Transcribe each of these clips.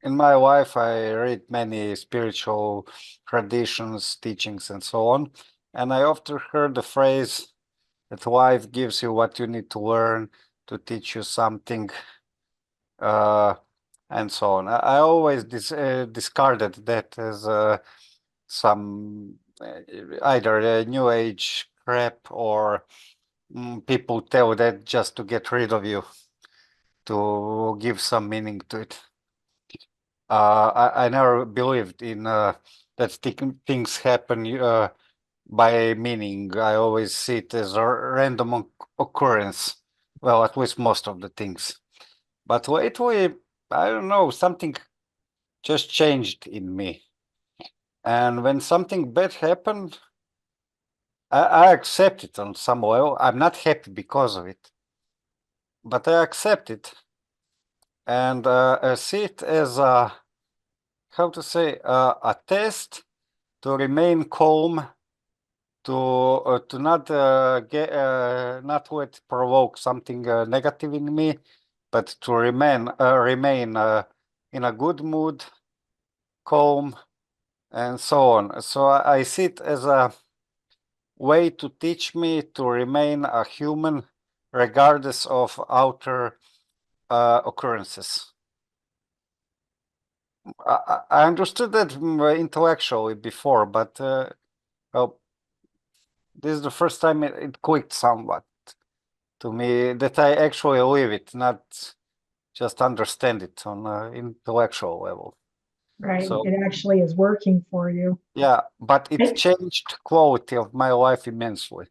in my life, I read many spiritual traditions, teachings, and so on. And I often heard the phrase that life gives you what you need to learn to teach you something, uh, and so on. I always discarded that as some either a new age crap or people tell that just to get rid of you, to give some meaning to it. I never believed in that things happen by meaning. I always see it as a random occurrence. Well, at least most of the things. But lately, I don't know, something just changed in me. And when something bad happened, I accept it on some level. I'm not happy because of it, but I accept it and I see it as a, how to say, a test to remain calm, to not get not let provoke something negative in me, but to remain in a good mood, calm, and so on. So I see it as a way to teach me to remain a human, regardless of outer occurrences. I understood that intellectually before, but well, this is the first time it clicked somewhat to me that I actually live it, not just understand it on an intellectual level. Right. So It actually is working for you. yeah, but it I, changed quality of my life immensely.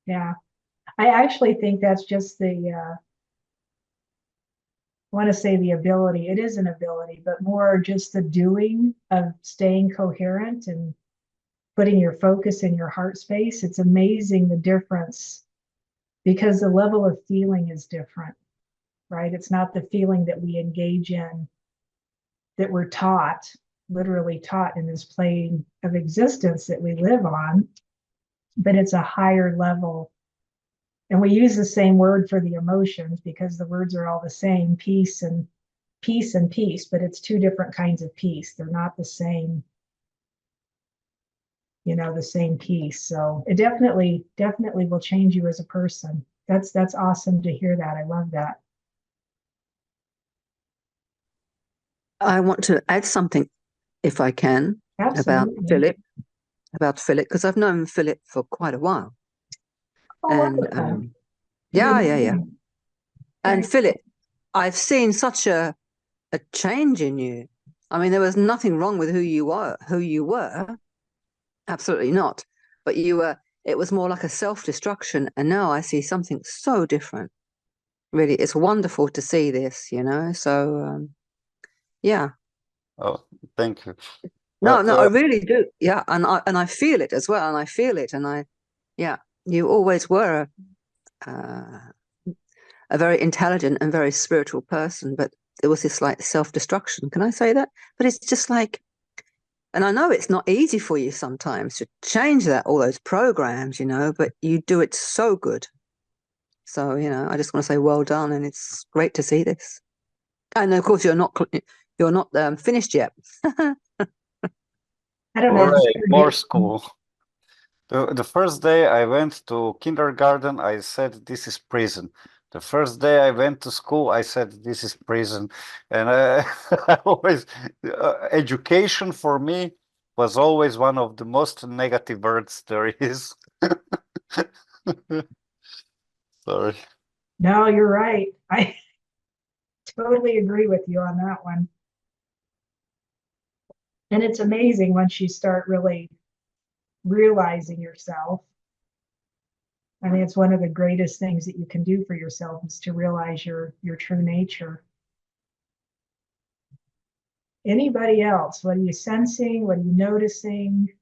yeah. I actually think that's just I want to say the ability. It is an ability, but more just the doing of staying coherent and putting your focus in your heart space. It's amazing the difference because the level of feeling is different, right? It's not the feeling that we engage in that we're taught, literally taught in this plane of existence that we live on, but it's a higher level. And we use the same word for the emotions because the words are all the same, peace and peace, but it's two different kinds of peace. They're not the same, the same peace. So it definitely will change you as a person. That's awesome to hear that. I love that. I want to add something, if I can, about Absolutely. Philip, because I've known Philip for quite a while. Oh, And wonderful. yeah. And Very Philip, cool. I've seen such a change in you. I mean, there was nothing wrong with who you were, absolutely not. But it was more like a self-destruction. And now I see something so different. Really, it's wonderful to see this. So, yeah. Oh, thank you. No, But no, I really do. Yeah, and I feel it as well, and I feel it, yeah, you always were a very intelligent and very spiritual person, but there was this like self-destruction. Can I say that? But it's just like, and I know it's not easy for you sometimes to change all those programs, but you do it so good. So, I just want to say well done, and it's great to see this. And of course, you're not finished yet. I don't know. hooray, more school. The first day I went to kindergarten, I said, this is prison. The first day I went to school, I said, this is prison. And I always, education for me was always one of the most negative words there is. Sorry. No, you're right. I totally agree with you on that one. And it's amazing once you start really realizing yourself. I mean, it's one of the greatest things that you can do for yourself is to realize your true nature. Anybody else? What are you sensing? What are you noticing?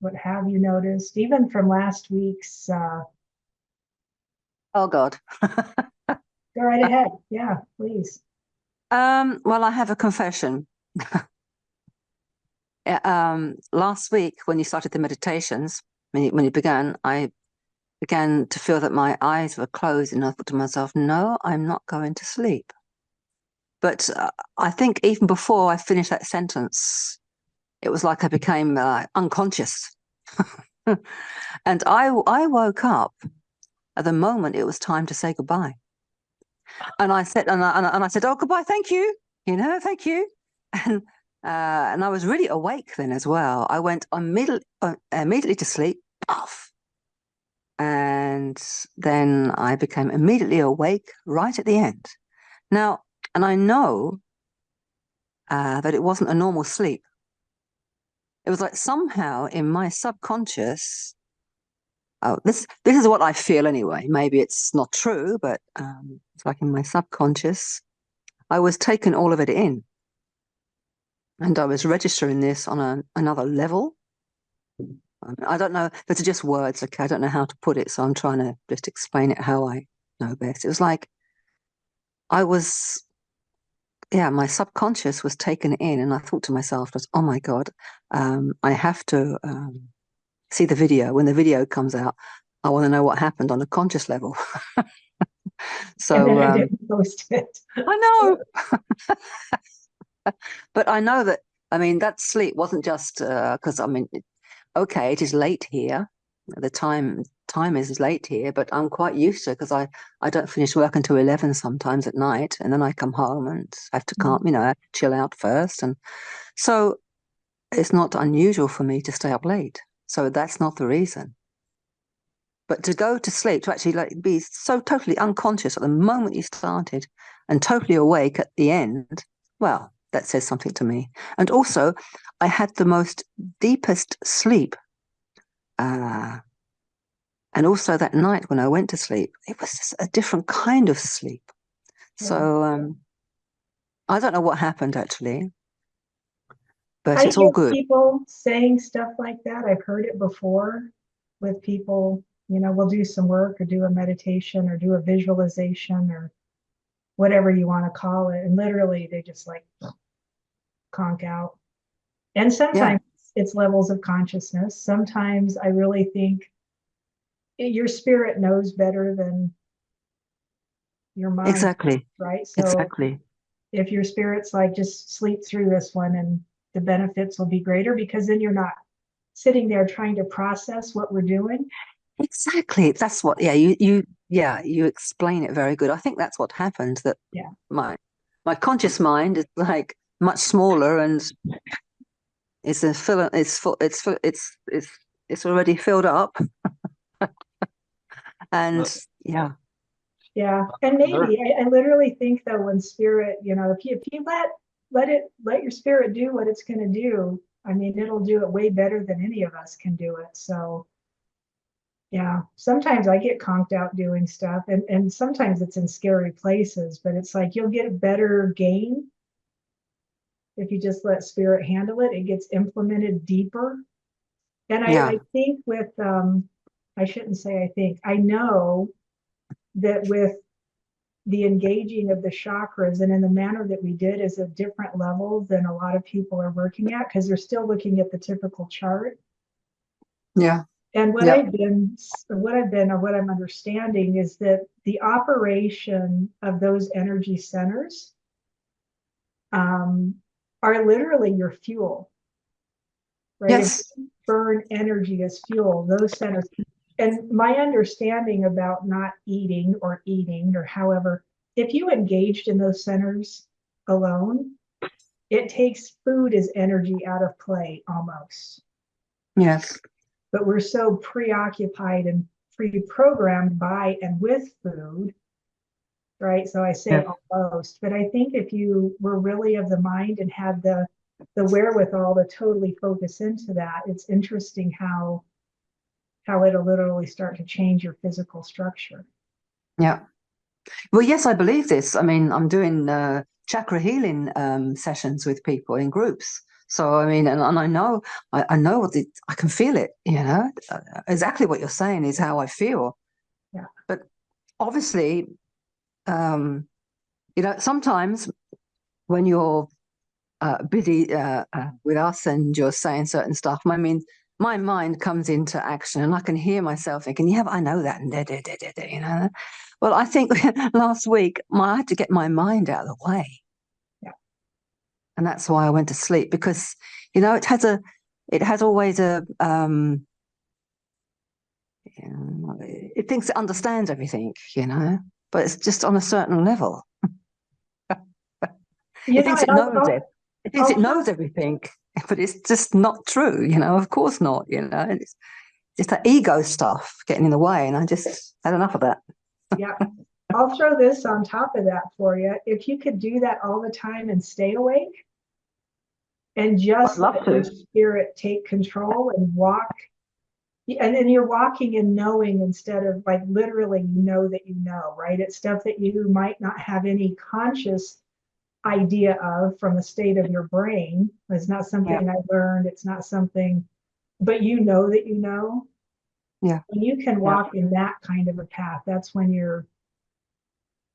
What have you noticed? Even from last week's, Oh God. go right ahead. Yeah, please. Well, I have a confession. Last week, when you started the meditations, when you began, I began to feel that my eyes were closed, and I thought to myself, "No, I'm not going to sleep." But I think even before I finished that sentence, it was like I became unconscious. And I woke up at the moment it was time to say goodbye. And I said, and I said, oh, goodbye, thank you, thank you. And I was really awake then as well. I went immediately to sleep, off. And then I became immediately awake right at the end. Now, and I know that it wasn't a normal sleep. It was like somehow in my subconscious, this is what I feel anyway. Maybe it's not true, but it's like in my subconscious, I was taking all of it in. And I was registering this on another level. I don't know, those are just words, okay? I don't know how to put it, so I'm trying to just explain it how I know best. It was like I was, my subconscious was taken in, and I thought to myself, oh my God, I have to see the video. When the video comes out, I want to know what happened on a conscious level. So and then I didn't post it. I know. But I know that, that sleep wasn't just because, okay, it is late here. The time is late here, but I'm quite used to it because I don't finish work until 11 sometimes at night, and then I come home and have to chill out first. And so it's not unusual for me to stay up late. So that's not the reason. But to go to sleep, to actually be so totally unconscious at the moment you started and totally awake at the end, well, that says something to me. And also, I had the most deepest sleep. And also that night when I went to sleep, it was just a different kind of sleep. So I don't know what happened actually, but it's all good. People saying stuff like that. I've heard it before with people, we'll do some work or do a meditation or do a visualization or whatever you want to call it. And literally they just conk out. And sometimes it's levels of consciousness. Sometimes I really think your spirit knows better than your mind. Exactly. Right? So exactly. If your spirit's just sleep through this one and the benefits will be greater, because then you're not sitting there trying to process what we're doing. Exactly. That's what, you explain it very good. I think that's what happened, that my conscious mind is much smaller and it's already filled up. And and maybe I literally think though, when spirit, if you let your spirit do what it's going to do, it'll do it way better than any of us can do it. So sometimes I get conked out doing stuff, and sometimes it's in scary places, but it's you'll get a better gain if you just let spirit handle it. It gets implemented deeper. And I think with I shouldn't say I think, I know that with the engaging of the chakras and in the manner that we did is a different level than a lot of people are working at, because they're still looking at the typical chart. And what I'm understanding is that the operation of those energy centers are literally your fuel, right? Yes. If you burn energy as fuel, those centers. And my understanding about not eating or however, if you engaged in those centers alone, it takes food as energy out of play almost. Yes. But we're so preoccupied and pre-programmed by and with food, right? So I say almost, but I think if you were really of the mind and had the wherewithal to totally focus into that, it's interesting how it'll literally start to change your physical structure. Yeah. Well, yes, I believe this. I'm doing chakra healing sessions with people in groups. So, and I know, I know what I can feel it, exactly what you're saying is how I feel. Yeah. But obviously, sometimes when you're busy with us and you're saying certain stuff, my mind comes into action and I can hear myself thinking, I know that, and Well, I think last week I had to get my mind out of the way. And that's why I went to sleep, because, you know, it has always a, it thinks it understands everything, you know, but it's just on a certain level. You It know, thinks it knows it. It thinks it I'll- knows everything, but it's just not true, you know, of course not, you know. It's just that ego stuff getting in the way, and I just had enough of that. Yeah. I'll throw this on top of that for you. If you could do that all the time and stay awake and just I'd love let to. your spirit take control and walk, and then you're walking and knowing instead of like literally you know that you know, right? It's stuff that you might not have any conscious idea of from the state of your brain. It's not something Yeah. I learned. It's not something, but you know that you know. Yeah. When you can walk in that kind of a path, that's when you're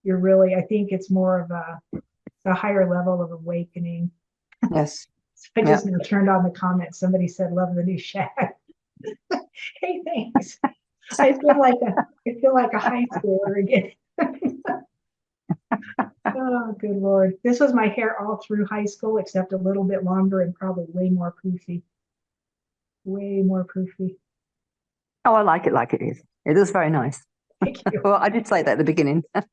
really, I think it's more of a higher level of awakening. Yes. I just turned on the comment. Somebody said, "Love the new shack." Hey, thanks. I feel like a high schooler again. Oh, good Lord. This was my hair all through high school, except a little bit longer and probably way more poofy. Way more poofy. Oh, I like it like it is. It is very nice. Thank you. Well, I did say that at the beginning. Oh,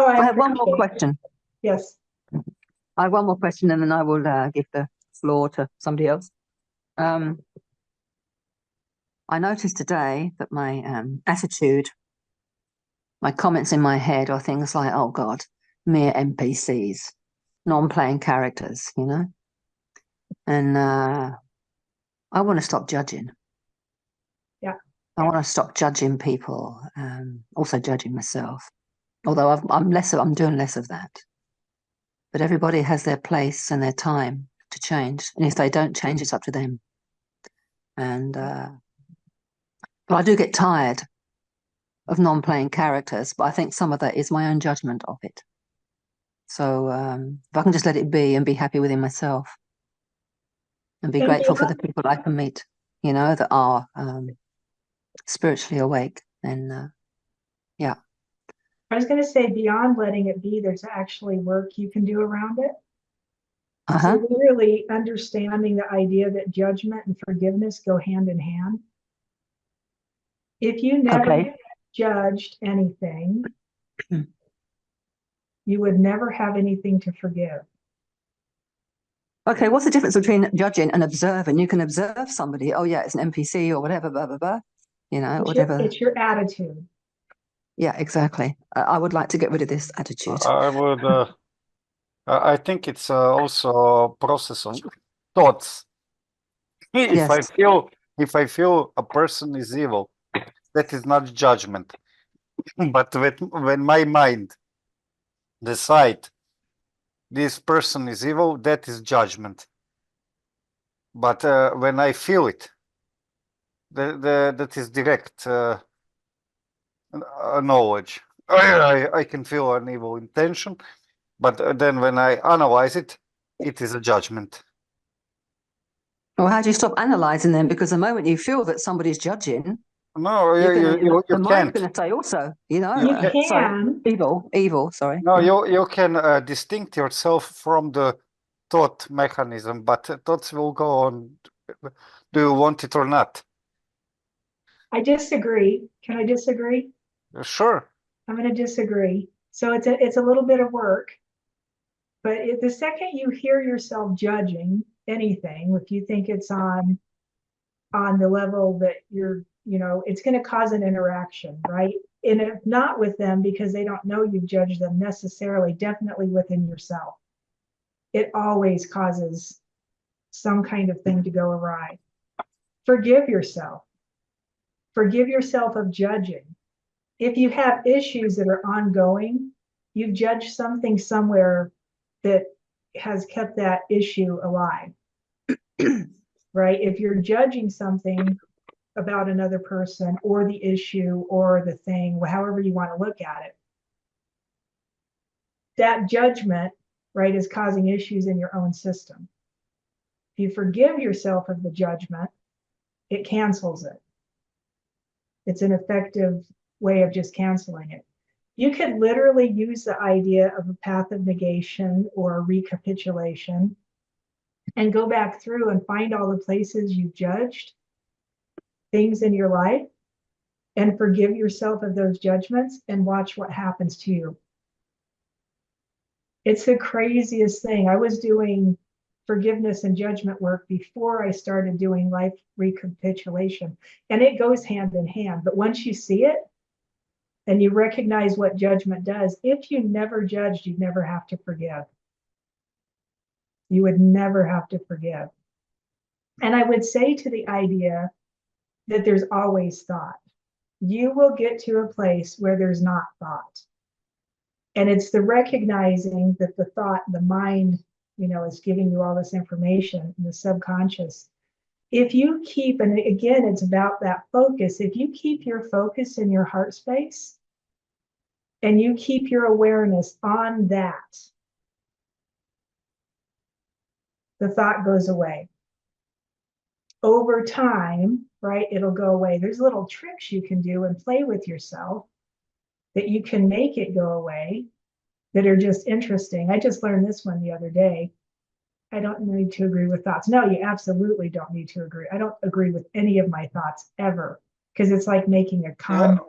I have one more appreciate it. question. Yes. I have one more question, and then I will give the floor to somebody else. I noticed today that my attitude, my comments in my head are things like, oh God, mere NPCs, non-playing characters, you know? And I want to stop judging. Yeah. I want to stop judging people, also judging myself. Although I'm doing less of that. But everybody has their place and their time to change. And if they don't change, it's up to them. And but I do get tired of non-playing characters, but I think some of that is my own judgment of it. So if I can just let it be and be happy within myself and be grateful for the people I can meet, you know, that are spiritually awake, then yeah. I was going to say, beyond letting it be, there's actually work you can do around it. So literally understanding the idea that judgment and forgiveness go hand in hand. If you never judged anything, you would never have anything to forgive. Okay, what's the difference between judging and observing? You can observe somebody, oh yeah, it's an NPC or whatever, blah, blah, blah, you know, whatever. It's your attitude. Yeah, exactly. I would like to get rid of this attitude. I think it's also a process of thoughts. If I feel a person is evil, that is not judgment. But when my mind decide this person is evil, that is judgment. But when I feel it, that is direct knowledge. I can feel an evil intention, but then when I analyze it, it is a judgment. Well, how do you stop analyzing them? Because the moment you feel that somebody's judging, no, the you mind's can't. going to say also, you know, You can. evil, sorry. No, you can distinct yourself from the thought mechanism, but thoughts will go on. Do you want it or not? I disagree. Can I disagree? Sure. I'm going to disagree. So it's a little bit of work, but the second you hear yourself judging anything, if you think it's on the level that you're, you know, it's going to cause an interaction, right? And if not with them because they don't know you've judged them necessarily, definitely within yourself. It always causes some kind of thing to go awry. Forgive yourself. Forgive yourself of judging. If you have issues that are ongoing, you've judged something somewhere that has kept that issue alive, right? If you're judging something about another person or the issue or the thing, however you want to look at it, that judgment, right, is causing issues in your own system. If you forgive yourself of the judgment, it cancels it. It's an effective way of just canceling it. You could literally use the idea of a path of negation or recapitulation and go back through and find all the places you judged things in your life and forgive yourself of those judgments and watch what happens to you. It's the craziest thing. I was doing forgiveness and judgment work before I started doing life recapitulation, and it goes hand in hand. But once you see it and you recognize what judgment does, if you never judged, you'd never have to forgive. You would never have to forgive. And I would say to the idea that there's always thought. You will get to a place where there's not thought. And it's the recognizing that the thought, the mind, is giving you all this information in the subconscious. If you keep, and again, it's about that focus. If you keep your focus in your heart space and you keep your awareness on that, the thought goes away. Over time, right, it'll go away. There's little tricks you can do and play with yourself that you can make it go away that are just interesting. I just learned this one the other day. I don't need to agree with thoughts. No, you absolutely don't need to agree. I don't agree with any of my thoughts ever, because it's like making a contract.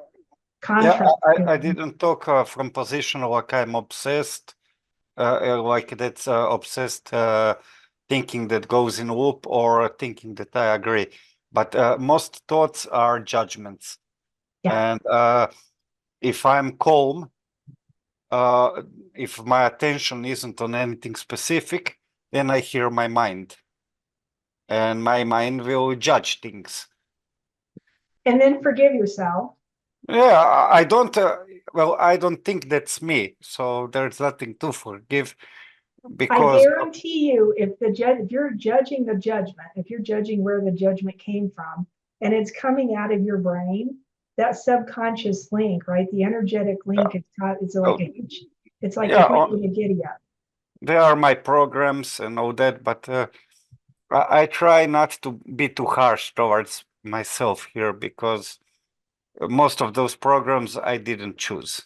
I didn't talk from position like I'm obsessed, like that's obsessed thinking that goes in loop, or thinking that I agree. But most thoughts are judgments. Yeah. And if I'm calm, if my attention isn't on anything specific, then I hear my mind. And my mind will judge things. And then forgive yourself. Yeah, I don't, I don't think that's me. So there's nothing to forgive. I Because guarantee you, if you're judging the judgment, if you're judging where the judgment came from, and it's coming out of your brain, that subconscious link, right? The energetic link, it's like a giddy up. There are my programs and all that, but I try not to be too harsh towards myself here, because most of those programs I didn't choose.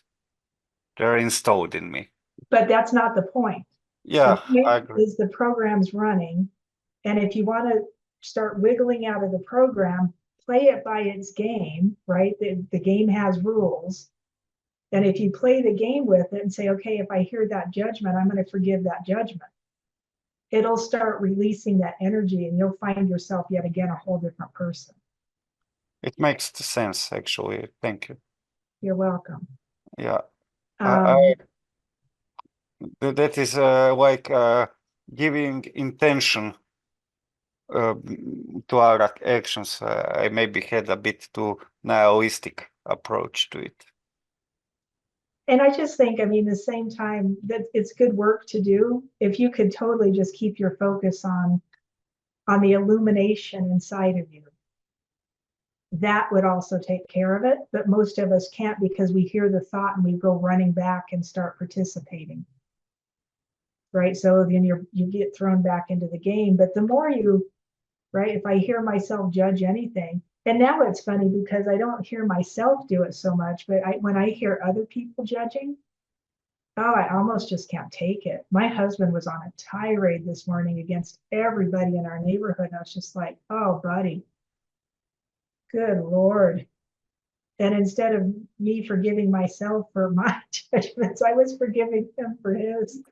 They're installed in me. But that's not the point. Yeah, the I point agree. is the program's running, and if you want to start wiggling out of the program, play it by its game, right? The game has rules. And if you play the game with it and say, okay, if I hear that judgment, I'm going to forgive that judgment, it'll start releasing that energy, and you'll find yourself yet again a whole different person. It makes sense, actually. Thank you. You're welcome. Yeah. That is like giving intention to our actions. I maybe had a bit too nihilistic approach to it. And I just think, the same time, that it's good work to do. If you could totally just keep your focus on the illumination inside of you, that would also take care of it. But most of us can't, because we hear the thought and we go running back and start participating. Right? So then you get thrown back into the game. But the more right, if I hear myself judge anything, and now it's funny because I don't hear myself do it so much, but when I hear other people judging, I almost just can't take it. My husband was on a tirade this morning against everybody in our neighborhood. And I was just like, oh, buddy, good Lord. And instead of me forgiving myself for my judgments, I was forgiving him for his.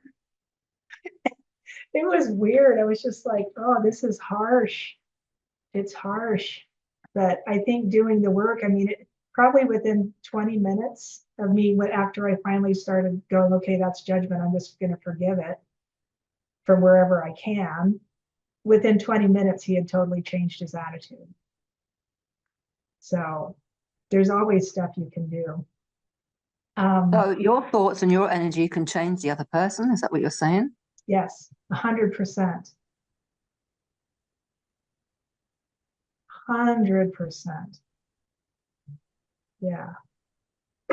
It was weird. I was just like, oh, this is harsh. It's harsh. But I think doing the work, probably within 20 minutes of me, after I finally started going, okay, that's judgment, I'm just going to forgive it from wherever I can. Within 20 minutes, he had totally changed his attitude. So there's always stuff you can do. So your thoughts and your energy can change the other person. Is that what you're saying? Yes, 100%. 100%. Yeah.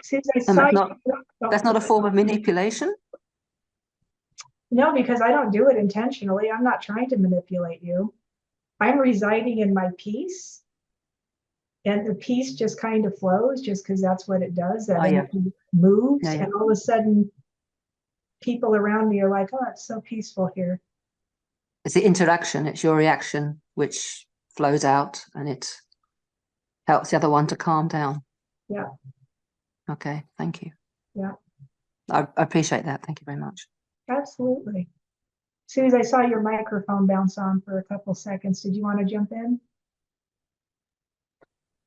See, that's not a form of manipulation? No, because I don't do it intentionally. I'm not trying to manipulate you. I'm residing in my peace. And the peace just kind of flows, just because that's what it does. That energy moves. And all of a sudden, people around me are like, oh, it's so peaceful here. It's the interaction, it's your reaction which flows out and it helps the other one to calm down. Yeah. Okay, thank you. Yeah. I appreciate that. Thank you very much. Absolutely. Suze, I saw your microphone bounce on for a couple seconds. Did you want to jump in?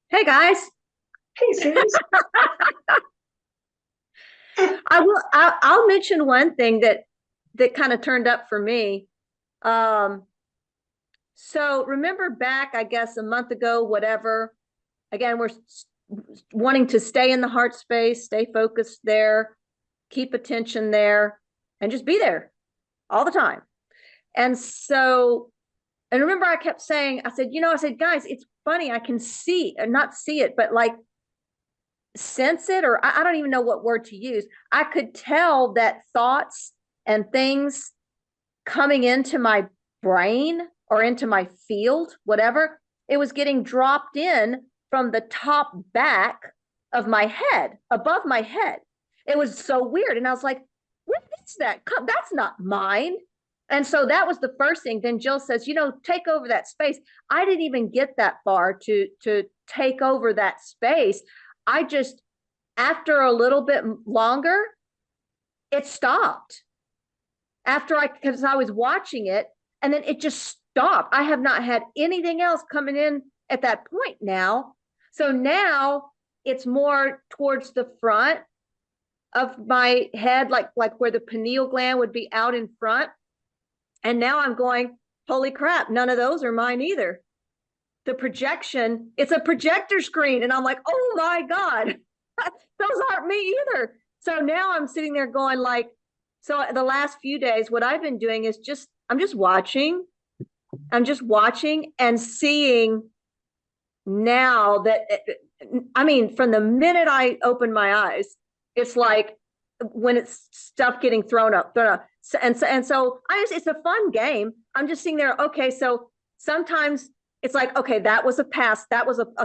Hey guys. Hey, Suze. I'll mention one thing that kind of turned up for me. So remember back, I guess a month ago, whatever, again, we're wanting to stay in the heart space, stay focused there, keep attention there, and just be there all the time. And so, and remember I kept saying, I said, guys, it's funny. I can see, or not see it, but like sense it, or I don't even know what word to use. I could tell that thoughts and things coming into my brain or into my field, whatever, it was getting dropped in from the top back of my head, above my head. It was so weird. And I was like, what is that? That's not mine. And so that was the first thing. Then Jill says, take over that space. I didn't even get that far to take over that space. I just, after a little bit longer, it stopped. Because I was watching it, and then it just stopped. I have not had anything else coming in at that point now. So now it's more towards the front of my head, like where the pineal gland would be out in front. And now I'm going, holy crap, none of those are mine either. The projection, it's a projector screen. And I'm like, oh my God, those aren't me either. So now I'm sitting there going like, so the last few days, what I've been doing is I'm just watching. I'm just watching and seeing now that, I mean, from the minute I open my eyes, it's like when it's stuff getting thrown up. And so it's a fun game. I'm just sitting there. Okay. So sometimes it's like, okay, that was a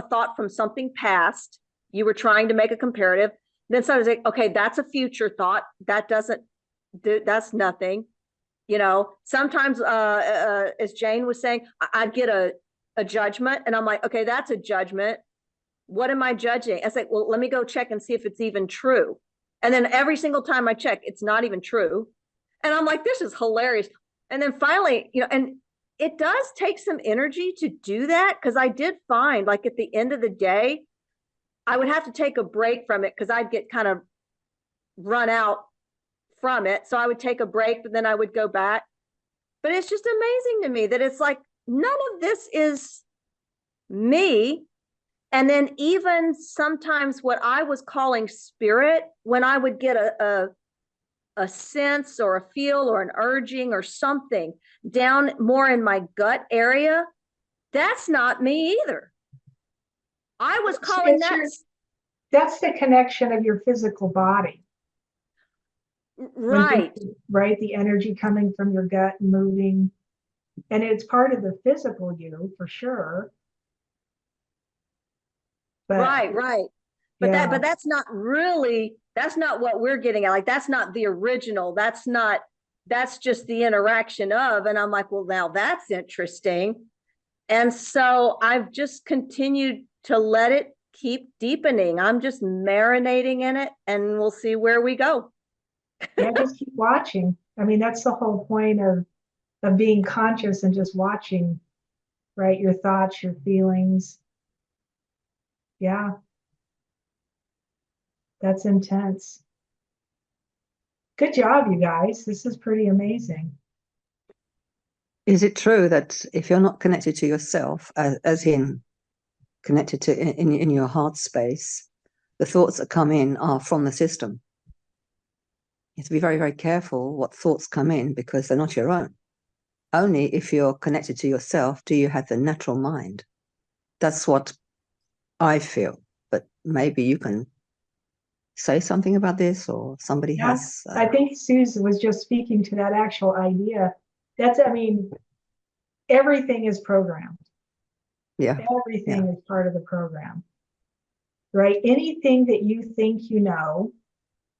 thought from something past. You were trying to make a comparative. Then sometimes like, okay, that's a future thought. That's nothing. Sometimes as Jane was saying, I'd get a judgment and I'm like, okay, that's a judgment. What am I judging? I say, well, let me go check and see if it's even true. And then every single time I check, it's not even true. And I'm like, this is hilarious. And then finally, and it does take some energy to do that, because I did find like at the end of the day, I would have to take a break from it because I'd get kind of run out from it. So I would take a break, but then I would go back. But it's just amazing to me that it's like, none of this is me. And then even sometimes what I was calling spirit, when I would get a sense or a feel or an urging or something down more in my gut area, that's not me either. I was calling that's the connection of your physical body. Right. Right. The energy coming from your gut and moving. And it's part of the physical you for sure. But, right. But yeah. That's not what we're getting at. Like, that's not the original. That's just the interaction of, and I'm like, well, now that's interesting. And so I've just continued to let it keep deepening. I'm just marinating in it, and we'll see where we go. Yeah, just keep watching. I mean, that's the whole point of being conscious and just watching, right? Your thoughts, your feelings. Yeah. That's intense. Good job, you guys. This is pretty amazing. Is it true that if you're not connected to yourself, as in connected to in your heart space, the thoughts that come in are from the system? You have to be very, very careful what thoughts come in, because they're not your own. Only if you're connected to yourself do you have the natural mind. That's what I feel. But maybe you can say something about this, or somebody has. I think Suze was just speaking to that actual idea. Everything is programmed. Yeah. Everything is part of the program, right? Anything that you think you know,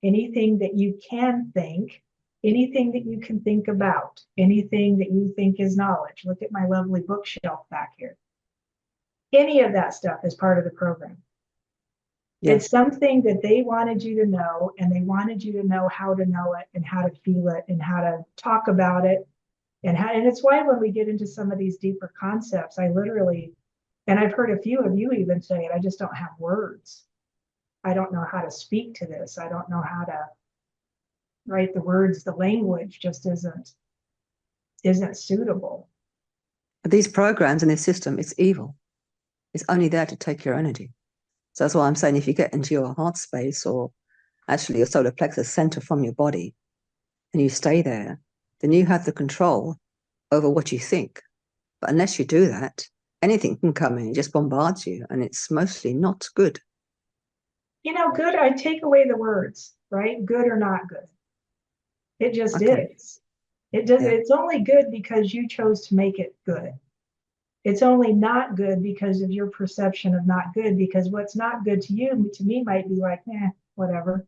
anything that you can think, anything that you can think about, anything that you think is knowledge. Look at my lovely bookshelf back here. Any of that stuff is part of the program. Yeah. It's something that they wanted you to know, and they wanted you to know how to know it and how to feel it and how to talk about it. And it's why when we get into some of these deeper concepts, I literally, and I've heard a few of you even say it, I just don't have words. I don't know how to speak to this. I don't know how to write the words. The language just isn't suitable. But these programs in this system, it's evil. It's only there to take your energy. So that's why I'm saying if you get into your heart space, or actually your solar plexus center from your body, and you stay there, then you have the control over what you think. But unless you do that, anything can come in, it just bombards you, and it's mostly not good. You know, good, I take away the words, right? Good or not good. It just is. It does. Yeah. It's only good because you chose to make it good. It's only not good because of your perception of not good, because what's not good to you, to me, might be like, whatever.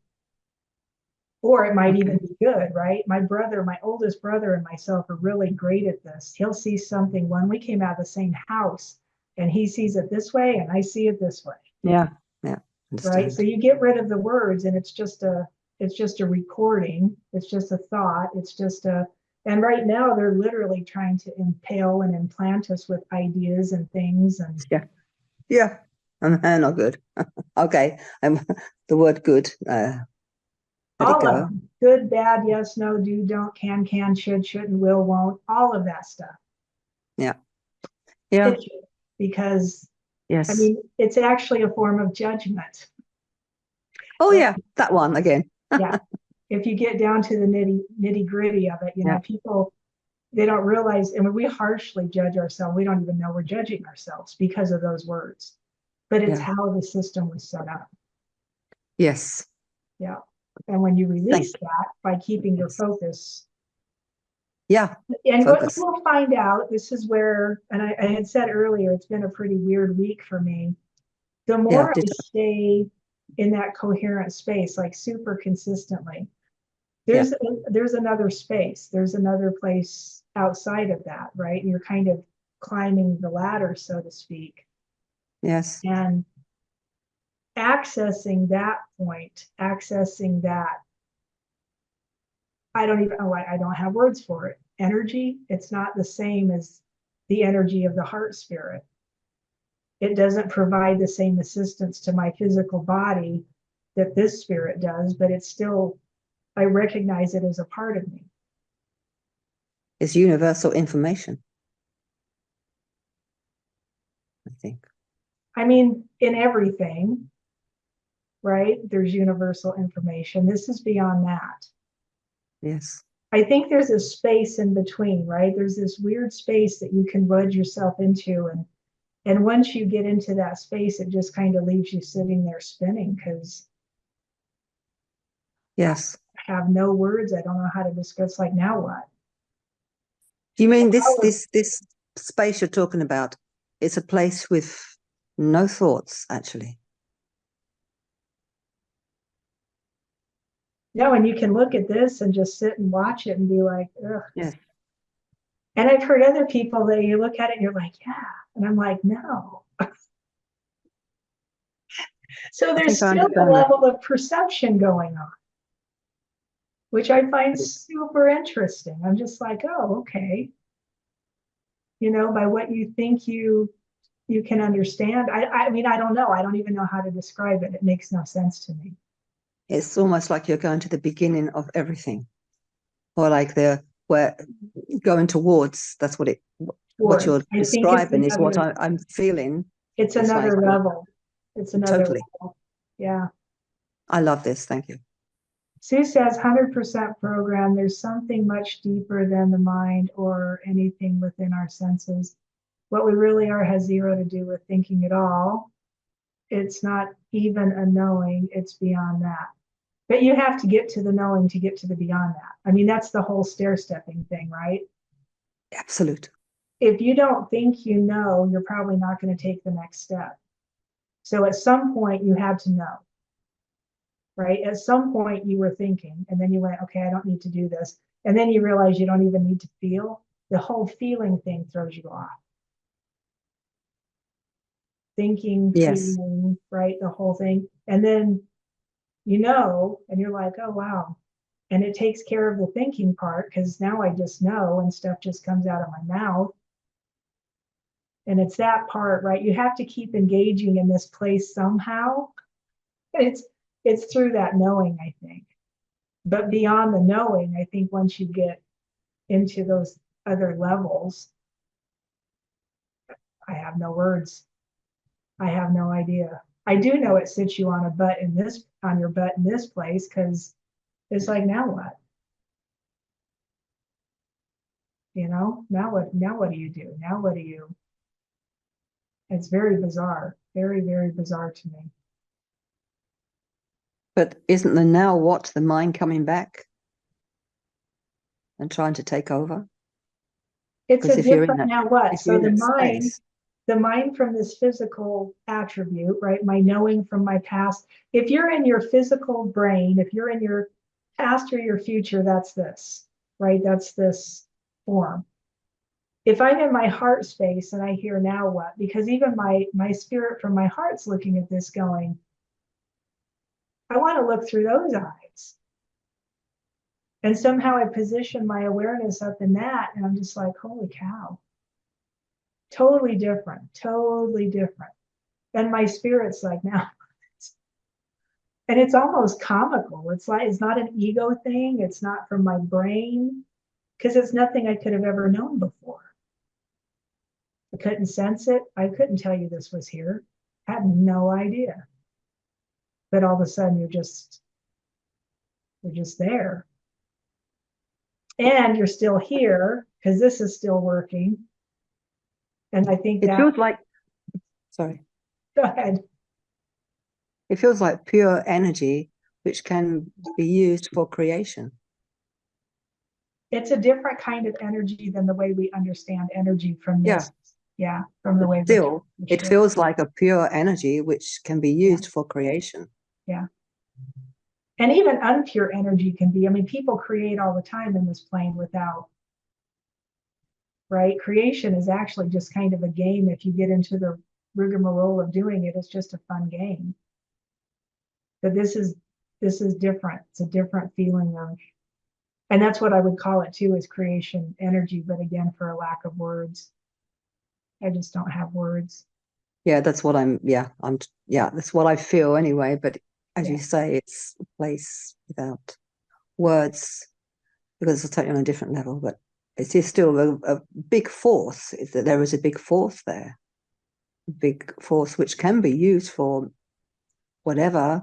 Or it might even be good, right? My brother, my oldest brother and myself are really great at this. He'll see something when we came out of the same house, and he sees it this way and I see it this way. Yeah. Right. Understand. So you get rid of the words, and it's just a recording. It's just a thought. And right now they're literally trying to impale and implant us with ideas and things. And yeah. And not good. Okay. The word good. Let all it go. of them. Good, bad, yes, no, do, don't, can, should, shouldn't, will, won't, all of that stuff. Yeah. Because yes. I mean, it's actually a form of judgment. Oh yeah, that one again. Yeah. If you get down to the nitty gritty of it, you know, people, they don't realize, and when we harshly judge ourselves, we don't even know we're judging ourselves because of those words. But it's how the system was set up. Yes. Yeah. And when you release that by keeping your focus. Yeah. And focus. What you'll find out, this is where, and I had said earlier, it's been a pretty weird week for me. The more I stay in that coherent space, like super consistently, there's another space. There's another place outside of that, right? You're kind of climbing the ladder, so to speak. Yes. And accessing that point, I don't have words for it. Energy, it's not the same as the energy of the heart spirit. It doesn't provide the same assistance to my physical body that this spirit does, but it's still, I recognize it as a part of me. It's universal information, I think. I mean, in everything, right? There's universal information. This is beyond that. Yes. I think there's a space in between, right? There's this weird space that you can wedge yourself into. And once you get into that space, it just kind of leaves you sitting there spinning, because yes, I have no words. I don't know how to discuss, like, now what? You mean this space you're talking about? It's a place with no thoughts, actually. No, and you can look at this and just sit and watch it and be like, ugh. Yes. And I've heard other people that you look at it and you're like, yeah. And I'm like, no. So there's still a level of perception going on, which I find super interesting. I'm just like, oh, okay. You know, by what you think you can understand. I mean, I don't know. I don't even know how to describe it. It makes no sense to me. It's almost like you're going to the beginning of everything, or like we're going towards. That's what you're describing is what I'm feeling. It's another level. It's another level. Yeah. I love this. Thank you. Sue says 100% program. There's something much deeper than the mind or anything within our senses. What we really are has zero to do with thinking at all. It's not even a knowing. It's beyond that. But you have to get to the knowing to get to the beyond that. I mean, that's the whole stair-stepping thing, right? Absolute. If you don't think you know, you're probably not going to take the next step. So at some point you have to know. right? At some point you were thinking, and then you went, okay, I don't need to do this. And then you realize you don't even need to feel. The whole feeling thing throws you off. Thinking, Yes. feeling, right? The whole thing. And then you know, and you're like, oh, wow. And it takes care of the thinking part because now I just know and stuff just comes out of my mouth. And it's that part, right? You have to keep engaging in this place somehow. It's through that knowing, I think. But beyond the knowing, I think once you get into those other levels, I have no words. I have no idea. I do know it sits you on your butt in this place, because it's like, now what? Now what do you do? Now what do you? It's very bizarre, very, very bizarre to me. But isn't the now what the mind coming back and trying to take over? It's a Because if you're in different that, now what? if you're So in that space, the mind from this physical attribute, right? My knowing from my past. If you're in your physical brain, if you're in your past or your future, that's this, right? That's this form. If I'm in my heart space and I hear now what, because even my spirit from my heart's looking at this going, I want to look through those eyes. And somehow I position my awareness up in that, and I'm just like, holy cow. Totally different, totally different. And my spirit's like, now. And it's almost comical. It's like, it's not an ego thing. It's not from my brain, because it's nothing I could have ever known before. I couldn't sense it. I couldn't tell you this was here. I had no idea. But all of a sudden you're just there. And you're still here because this is still working. And I think it feels like, sorry, go ahead. it feels like pure energy, which can be used for creation. It's a different kind of energy than the way we understand energy from this. Yeah, from the way still, it feels like a pure energy which can be used for creation. Yeah. And even unpure energy can be, I mean, people create all the time in this plane without, right? Creation is actually just kind of a game. If you get into the rigmarole of doing it, it's just a fun game. But this is different. It's a different feeling of, and that's what I would call it too, is creation energy. But again, for a lack of words, I just don't have words. Yeah, that's what that's what I feel anyway. But as you say, it's a place without words, because it's totally on a different level. But it is still a big force. Is that there is a big force there, a big force which can be used for whatever.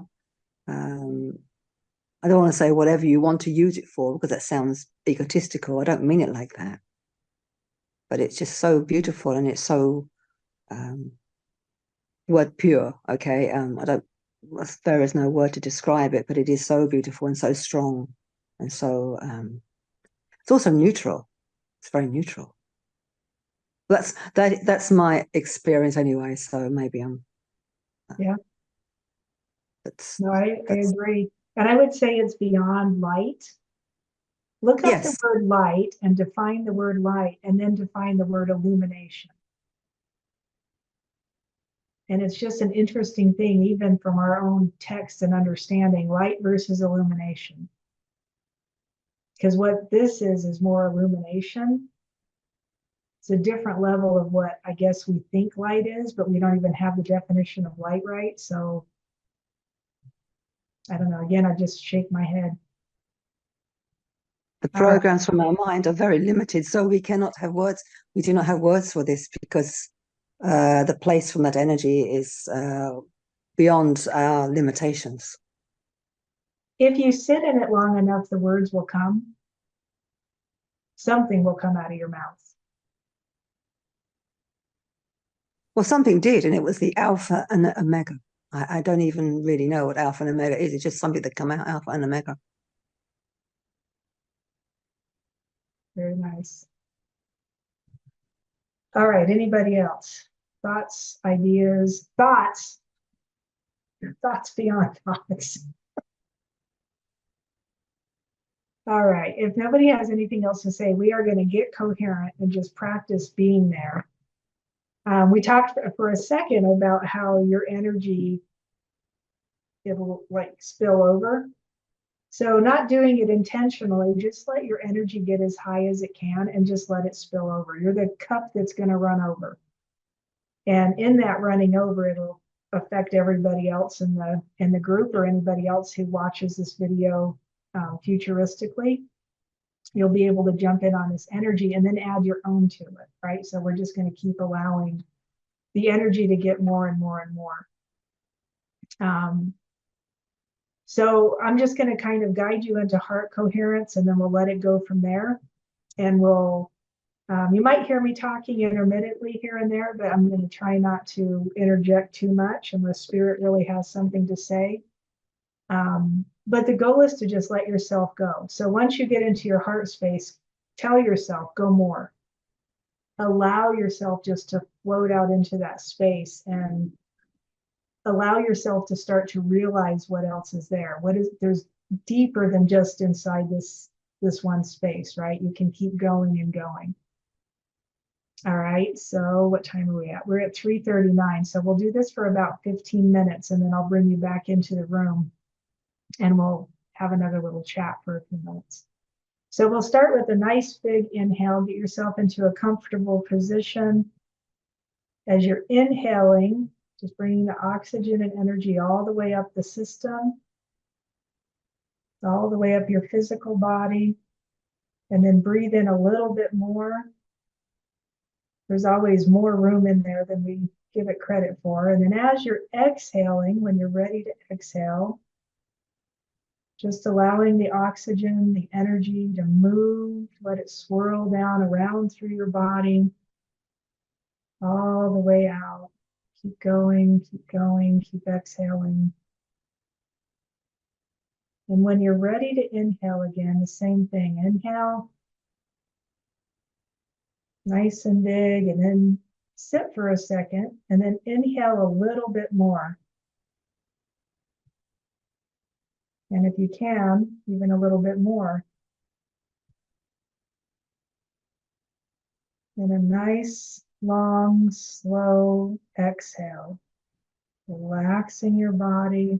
I don't want to say whatever you want to use it for, because that sounds egotistical. I don't mean it like that. But it's just so beautiful, and it's so word pure. Okay, there is no word to describe it, but it is so beautiful and so strong, and so it's also neutral. It's very neutral. That's my experience anyway. So maybe I'm. No, I agree, and I would say it's beyond light. Look up the word light and define the word light, and then define the word illumination. And it's just an interesting thing, even from our own text and understanding, light versus illumination. Because what this is more illumination. It's a different level of what I guess we think light is, but we don't even have the definition of light right. So I don't know. Again, I just shake my head. The programs from our mind are very limited, so we cannot have words. We do not have words for this, because the place from that energy is beyond our limitations. If you sit in it long enough, the words will come. Something will come out of your mouth. Well, something did, and it was the alpha and the omega. I don't even really know what alpha and omega is. It's just something that come out, alpha and omega. Very nice. All right, anybody else? Thoughts, ideas, thoughts beyond thoughts. All right. If nobody has anything else to say, we are going to get coherent and just practice being there. We talked for a second about how your energy, it'll like spill over. So not doing it intentionally, just let your energy get as high as it can and just let it spill over. You're the cup that's going to run over. And in that running over, it'll affect everybody else in the group or anybody else who watches this video futuristically. You'll be able to jump in on this energy and then add your own to it, right? So we're just going to keep allowing the energy to get more and more and more. So I'm just going to kind of guide you into heart coherence, and then we'll let it go from there. And we'll, you might hear me talking intermittently here and there, but I'm going to try not to interject too much unless spirit really has something to say. But the goal is to just let yourself go. So once you get into your heart space, tell yourself, go more. Allow yourself just to float out into that space and allow yourself to start to realize what else is there. There's deeper than just inside this one space, right? You can keep going and going. All right, so what time are we at? We're at 3:39. So we'll do this for about 15 minutes and then I'll bring you back into the room and we'll have another little chat for a few minutes. So we'll start with a nice big inhale. Get yourself into a comfortable position. As you're inhaling, just bringing the oxygen and energy all the way up the system, all the way up your physical body, and then breathe in a little bit more. There's always more room in there than we give it credit for. And then as you're exhaling, when you're ready to exhale, just allowing the oxygen, the energy to move, let it swirl down around through your body, all the way out. Keep going, keep exhaling. And when you're ready to inhale again, the same thing. Inhale, nice and big, and then sit for a second, and then inhale a little bit more. And if you can, even a little bit more. And a nice, long, slow exhale. Relaxing your body.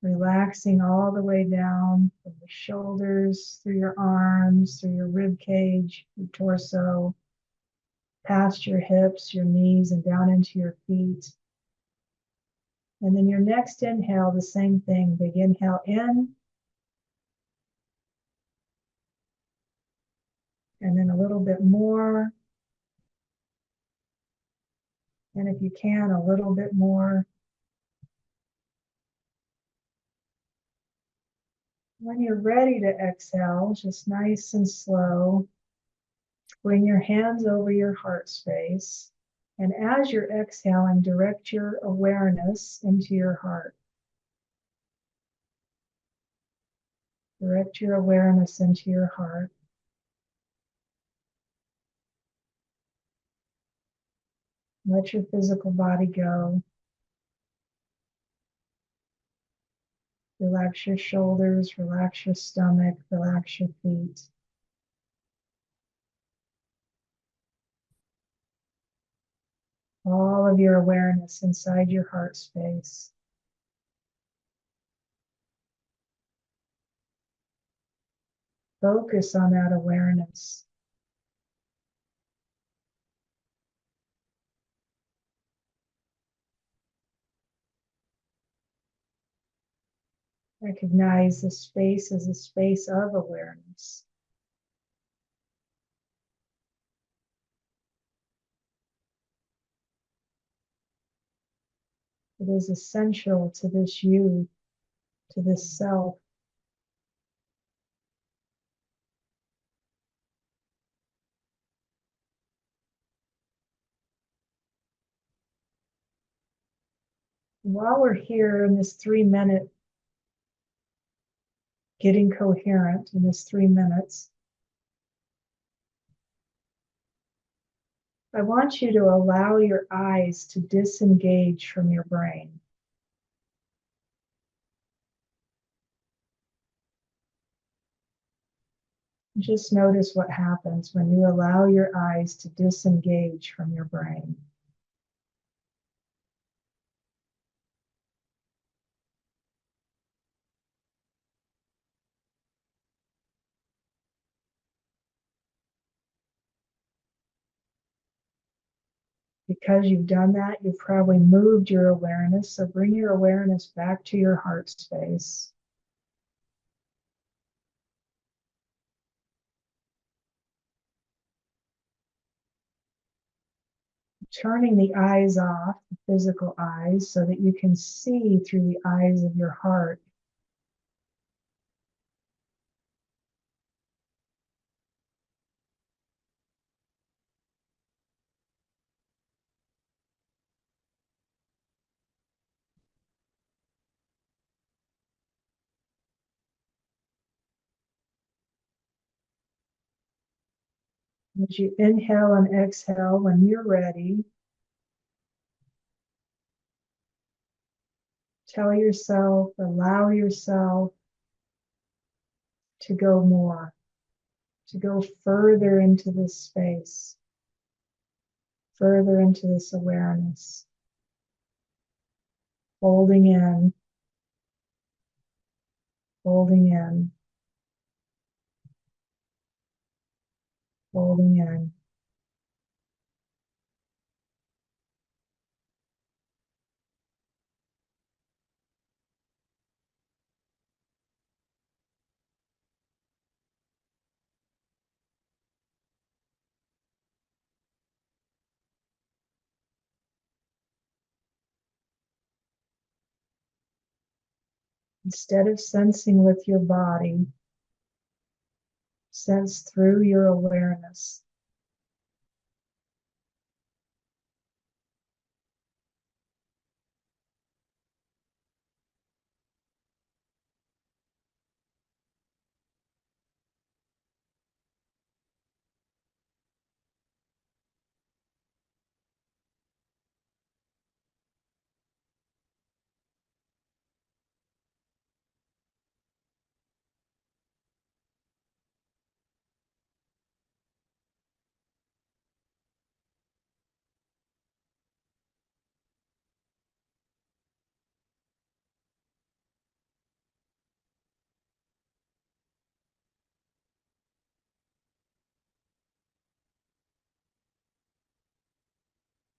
Relaxing all the way down from the shoulders, through your arms, through your rib cage, your torso, past your hips, your knees, and down into your feet. And then your next inhale, the same thing. Big inhale in. And then a little bit more. And if you can, a little bit more. When you're ready to exhale, just nice and slow, bring your hands over your heart space. And as you're exhaling, direct your awareness into your heart. Direct your awareness into your heart. Let your physical body go. Relax your shoulders, relax your stomach, relax your feet. All of your awareness inside your heart space. Focus on that awareness. Recognize the space as a space of awareness. It is essential to this you, to this self. While we're here in this 3-minute getting coherent in this 3 minutes, I want you to allow your eyes to disengage from your brain. Just notice what happens when you allow your eyes to disengage from your brain. Because you've done that, you've probably moved your awareness. So bring your awareness back to your heart space. Turning the eyes off, the physical eyes, so that you can see through the eyes of your heart. As you inhale and exhale, when you're ready, tell yourself, allow yourself to go more, to go further into this space, further into this awareness. Holding in, holding in, holding in. Instead of sensing with your body, sense through your awareness.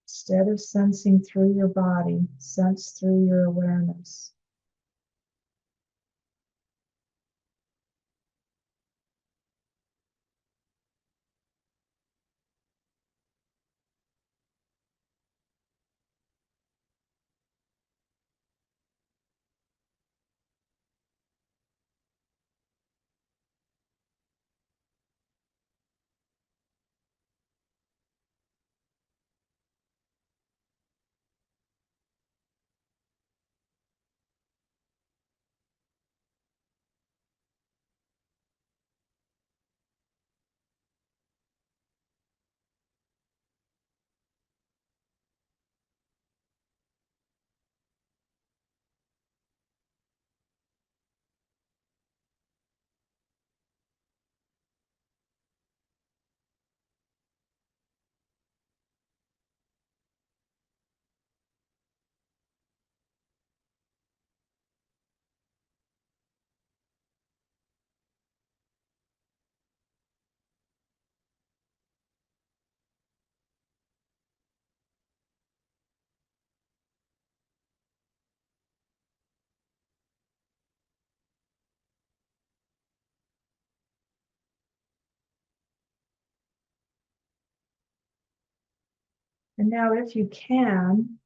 Instead of sensing through your body, sense through your awareness. And now, if you can,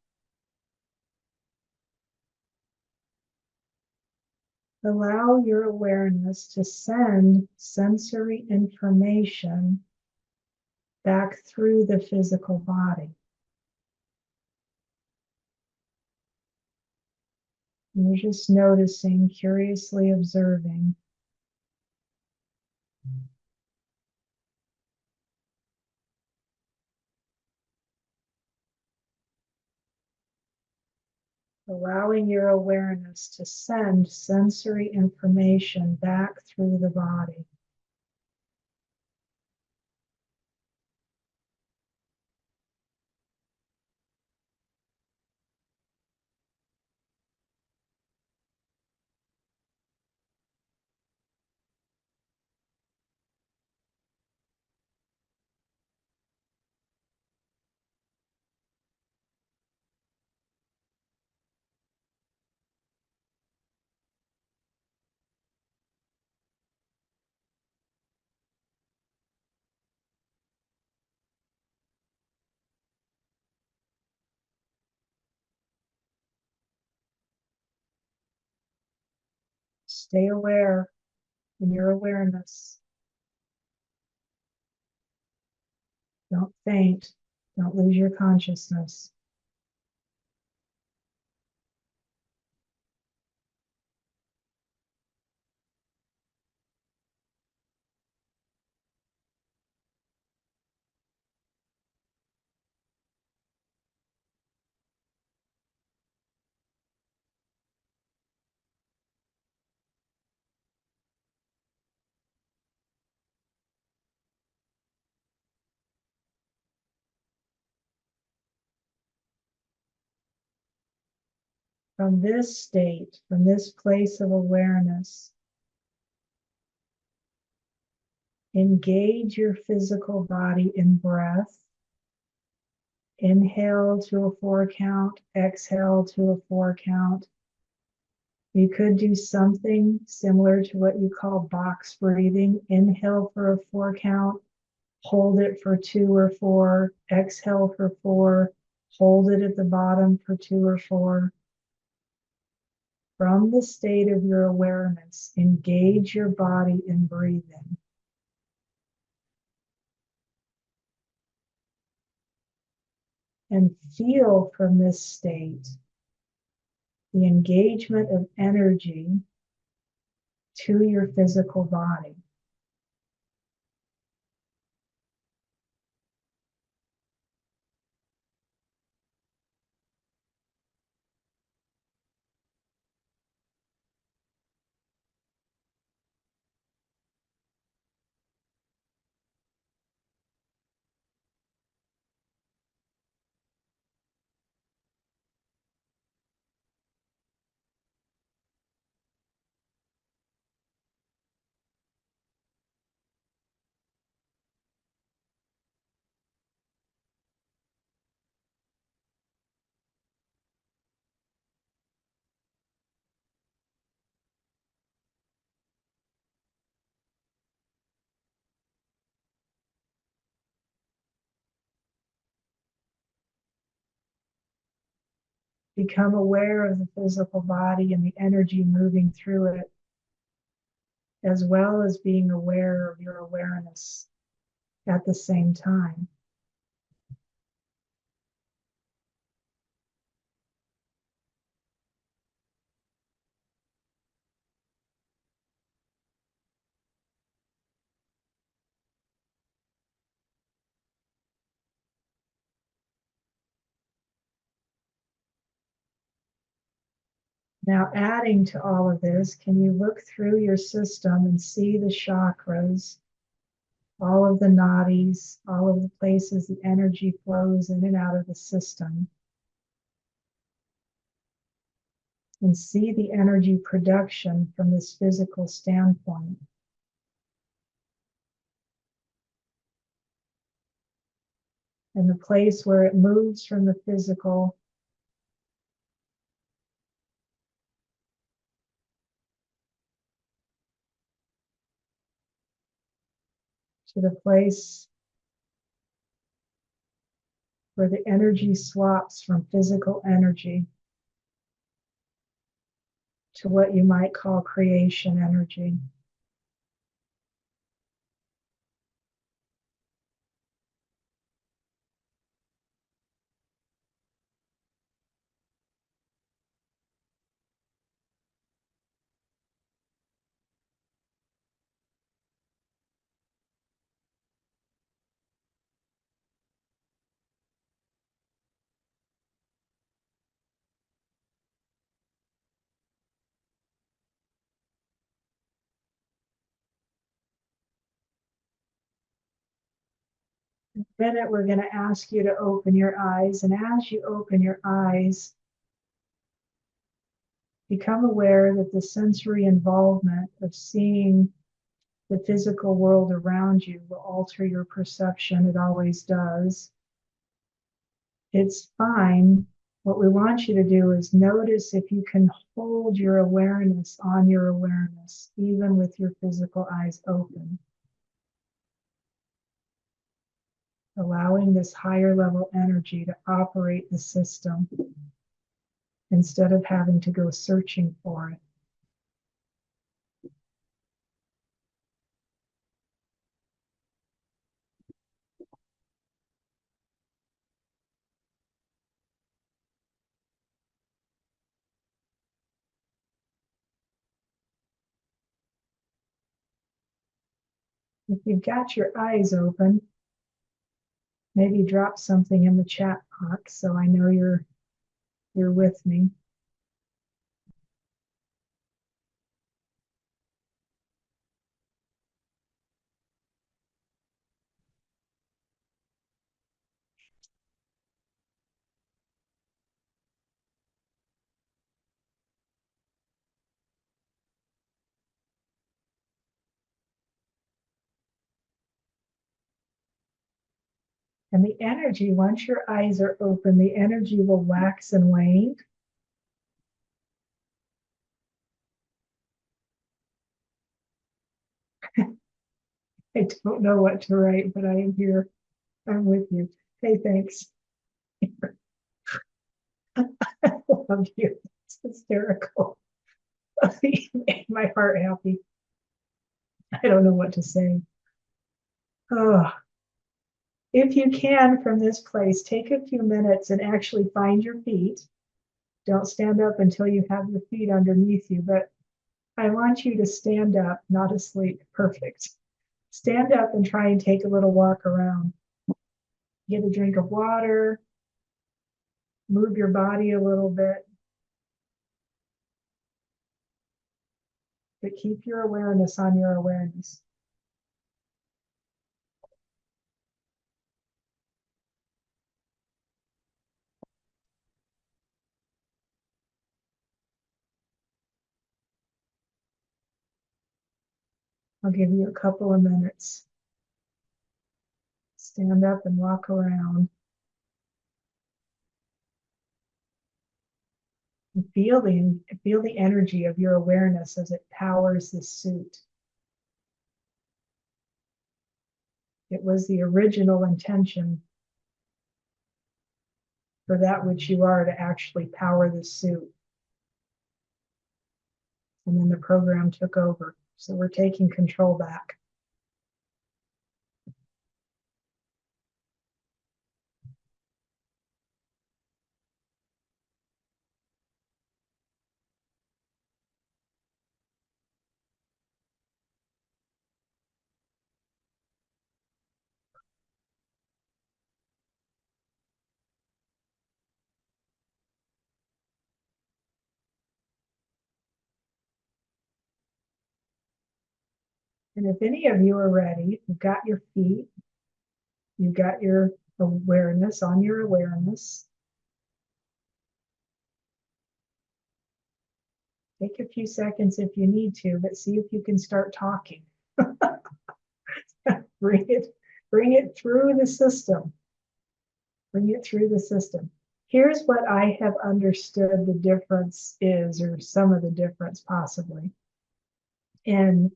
allow your awareness to send sensory information back through the physical body. And you're just noticing, curiously observing. Allowing your awareness to send sensory information back through the body. Stay aware in your awareness. Don't faint. Don't lose your consciousness. From this state, from this place of awareness, engage your physical body in breath. Inhale to a 4 count, exhale to a 4 count. You could do something similar to what you call box breathing. Inhale for a 4 count, hold it for 2 or 4, exhale for 4, hold it at the bottom for 2 or 4. From the state of your awareness, engage your body in breathing. And feel from this state the engagement of energy to your physical body. Become aware of the physical body and the energy moving through it, as well as being aware of your awareness at the same time. Now, adding to all of this, can you look through your system and see the chakras, all of the nadis, all of the places the energy flows in and out of the system, and see the energy production from this physical standpoint? And the place where it moves from the physical to the place where the energy swaps from physical energy to what you might call creation energy. In a minute, we're going to ask you to open your eyes. And as you open your eyes, become aware that the sensory involvement of seeing the physical world around you will alter your perception. It always does. It's fine. What we want you to do is notice if you can hold your awareness on your awareness, even with your physical eyes open. Allowing this higher level energy to operate the system instead of having to go searching for it. If you've got your eyes open, maybe drop something in the chat box so I know you're with me. And the energy, once your eyes are open, the energy will wax and wane. I don't know what to write, but I am here. I'm with you. Hey, thanks. I love you. It's hysterical. You made my heart happy. I don't know what to say. Oh, if you can from this place, take a few minutes and actually find your feet. Don't stand up until you have your feet underneath you, but I want you to stand up, not asleep. Perfect. Stand up and try and take a little walk around. Get a drink of water, move your body a little bit, but keep your awareness on your awareness. I'll give you a couple of minutes. Stand up and walk around. And feel the energy of your awareness as it powers this suit. It was the original intention for that which you are to actually power this suit. And then the program took over. So we're taking control back. And if any of you are ready, you've got your feet, you've got your awareness on your awareness. Take a few seconds if you need to, but see if you can start talking. bring it through the system. Bring it through the system. Here's what I have understood the difference is, or some of the difference possibly, in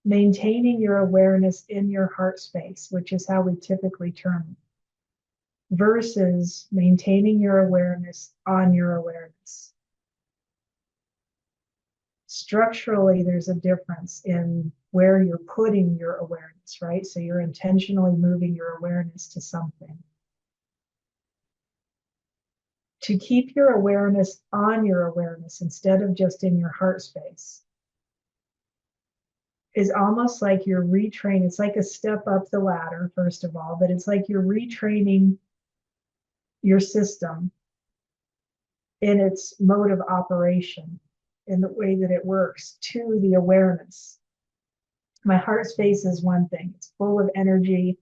maintaining your awareness in your heart space, which is how we typically term it, versus maintaining your awareness on your awareness. Structurally, there's a difference in where you're putting your awareness, right? So you're intentionally moving your awareness to something. To keep your awareness on your awareness instead of just in your heart space is almost like you're retraining. It's like a step up the ladder, first of all, but it's like you're retraining your system in its mode of operation, in the way that it works, to the awareness. My heart space is one thing. It's full of energy.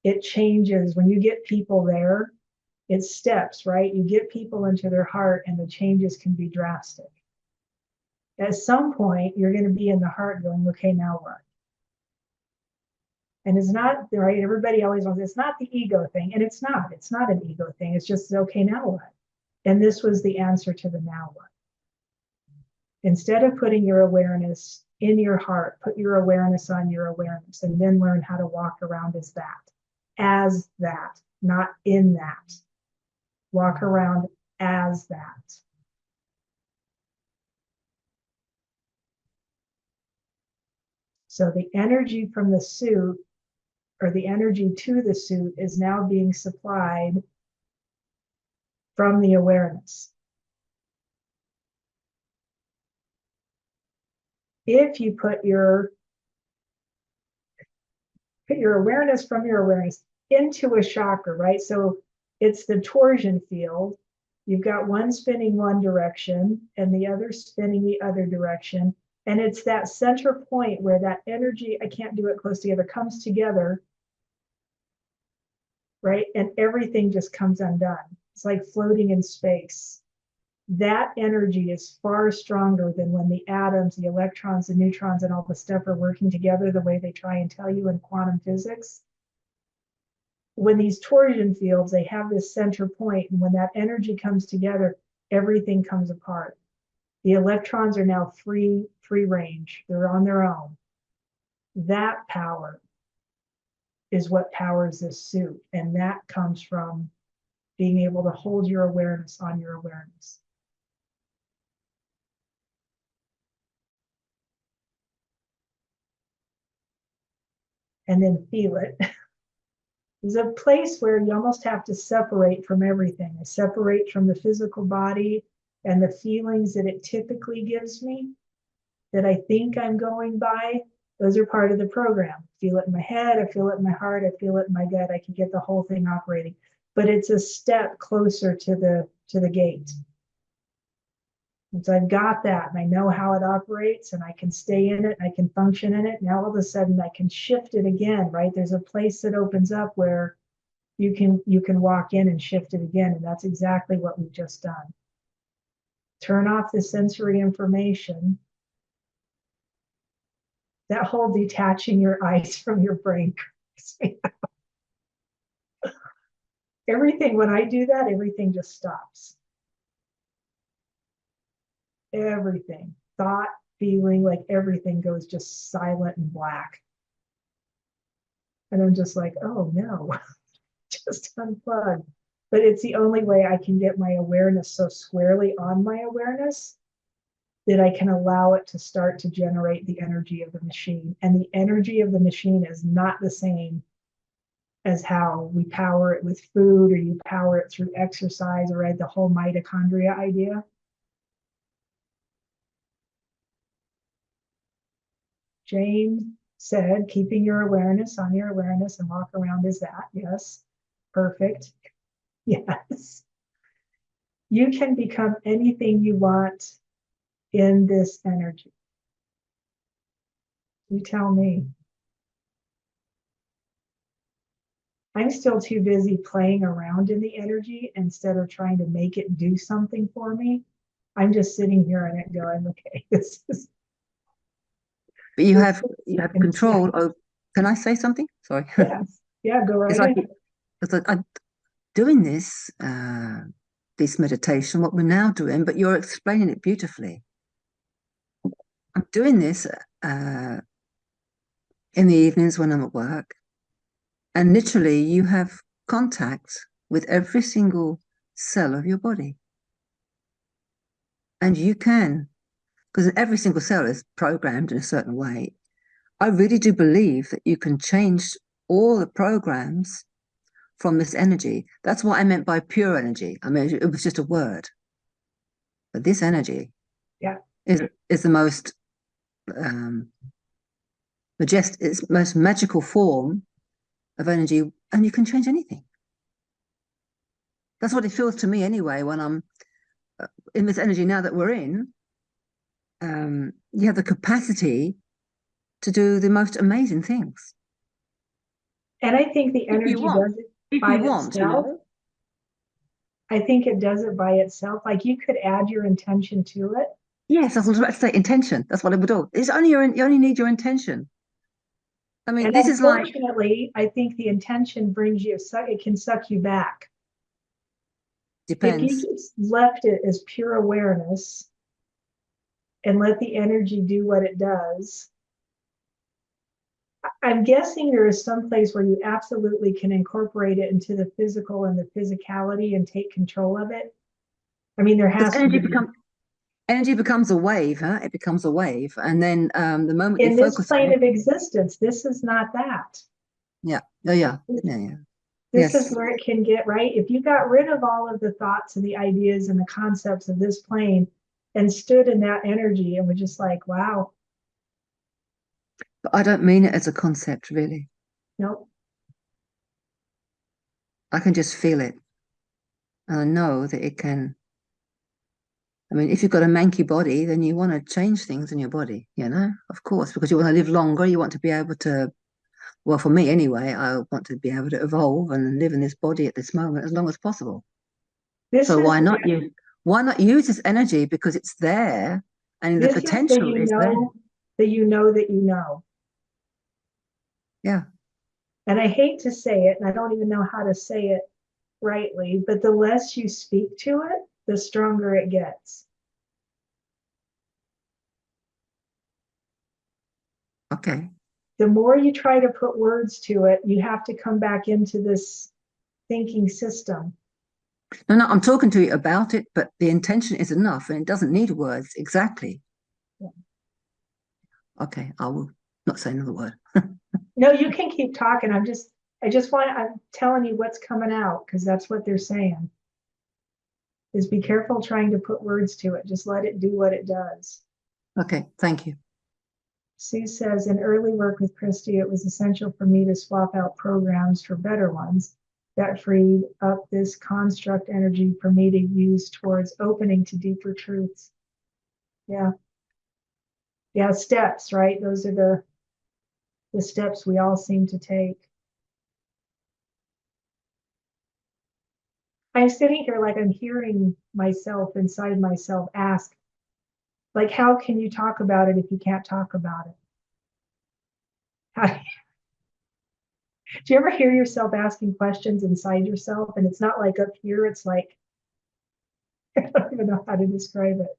It changes when you get people there. It's steps, right? You get people into their heart and the changes can be drastic. At some point, you're going to be in the heart going, okay, now what? And it's not, right? Everybody always wants, it's not the ego thing. And it's not an ego thing. It's just, okay, now what? And this was the answer to the now what. Instead of putting your awareness in your heart, put your awareness on your awareness, and then learn how to walk around as that, not in that. Walk around as that. So the energy from the suit, or the energy to the suit, is now being supplied from the awareness. If you put your put your awareness from your awareness into a chakra, right? So it's the torsion field. You've got one spinning one direction and the other spinning the other direction. And it's that center point where that energy, I can't do it close together, comes together, right? And everything just comes undone. It's like floating in space. That energy is far stronger than when the atoms, the electrons, the neutrons, and all the stuff are working together the way they try and tell you in quantum physics. When these torsion fields, they have this center point, and when that energy comes together, everything comes apart. The electrons are now free range. They're on their own. That power is what powers this suit. And that comes from being able to hold your awareness on your awareness. And then feel it. There's a place where you almost have to separate from everything. I separate from the physical body and the feelings that it typically gives me, that I think I'm going by. Those are part of the program. I feel it in my head, I feel it in my heart, I feel it in my gut. I can get the whole thing operating. But it's a step closer to the gate. And so I've got that, and I know how it operates, and I can stay in it, I can function in it. Now all of a sudden I can shift it again, right? There's a place that opens up where you can walk in and shift it again, and that's exactly what we've just done. Turn off the sensory information. That whole detaching your eyes from your brain. Everything, when I do that, everything just stops. Everything, thought, feeling, like everything goes just silent and black. And I'm just like, oh no, just unplug. But it's the only way I can get my awareness so squarely on my awareness that I can allow it to start to generate the energy of the machine. And the energy of the machine is not the same as how we power it with food, or you power it through exercise, or the whole mitochondria idea. Jane said, keeping your awareness on your awareness and walk around is that. Yes, perfect. Yes. You can become anything you want in this energy. You tell me. I'm still too busy playing around in the energy instead of trying to make it do something for me. I'm just sitting here in it going, okay, this is. But you have control over. Can I say something? Sorry. Yes. Yeah, go right ahead. It's like I'm doing this meditation, what we're now doing, but you're explaining it beautifully. I'm doing this in the evenings when I'm at work, and literally you have contact with every single cell of your body. And you can, because every single cell is programmed in a certain way. I really do believe that you can change all the programs from this energy. That's what I meant by pure energy. I mean, it was just a word. But this energy is the most it's most magical form of energy, and you can change anything. That's what it feels to me anyway when I'm in this energy now that we're in. You have the capacity to do the most amazing things. And I think the energy does it by itself. I think it does it by itself. Like you could add your intention to it. Yes, I was about to say intention. That's what it would do. It's only you only need your intention. I mean, and this is like. Unfortunately, I think the intention brings you, it can suck you back. Depends. If you just left it as pure awareness and let the energy do what it does, I'm guessing there is some place where you absolutely can incorporate it into the physical and the physicality and take control of it. I mean, there has to be. Energy becomes a wave, huh? It becomes a wave. And then the moment in you this focus plane on of existence, this is not that. Yeah. Oh, yeah. This is where it can get, right? If you got rid of all of the thoughts and the ideas and the concepts of this plane and stood in that energy and was just like, wow. But I don't mean it as a concept, really. Nope. I can just feel it. And I know that it can. I mean, if you've got a manky body, then you want to change things in your body, you know, of course, because you want to live longer. You want to be able to, well, for me anyway, I want to be able to evolve and live in this body at this moment as long as possible. So why not use this energy, because it's there and the potential is there. That you know that you know. Yeah. And I hate to say it, and I don't even know how to say it rightly, but the less you speak to it, the stronger it gets. Okay. The more you try to put words to it, you have to come back into this thinking system. No, I'm talking to you about it, but the intention is enough and it doesn't need words. Exactly. Yeah. Okay, I will not say another word. No, you can keep talking. I'm telling you what's coming out, because that's what they're saying. Is be careful trying to put words to it. Just let it do what it does. Okay, thank you. Sue says, in early work with Christy, it was essential for me to swap out programs for better ones that freed up this construct energy for me to use towards opening to deeper truths. Yeah. Yeah, steps, right? Those are the steps we all seem to take. I'm sitting here like I'm hearing myself inside myself ask, like, how can you talk about it if you can't talk about it? Do you ever hear yourself asking questions inside yourself? And it's not like up here, it's like, I don't even know how to describe it.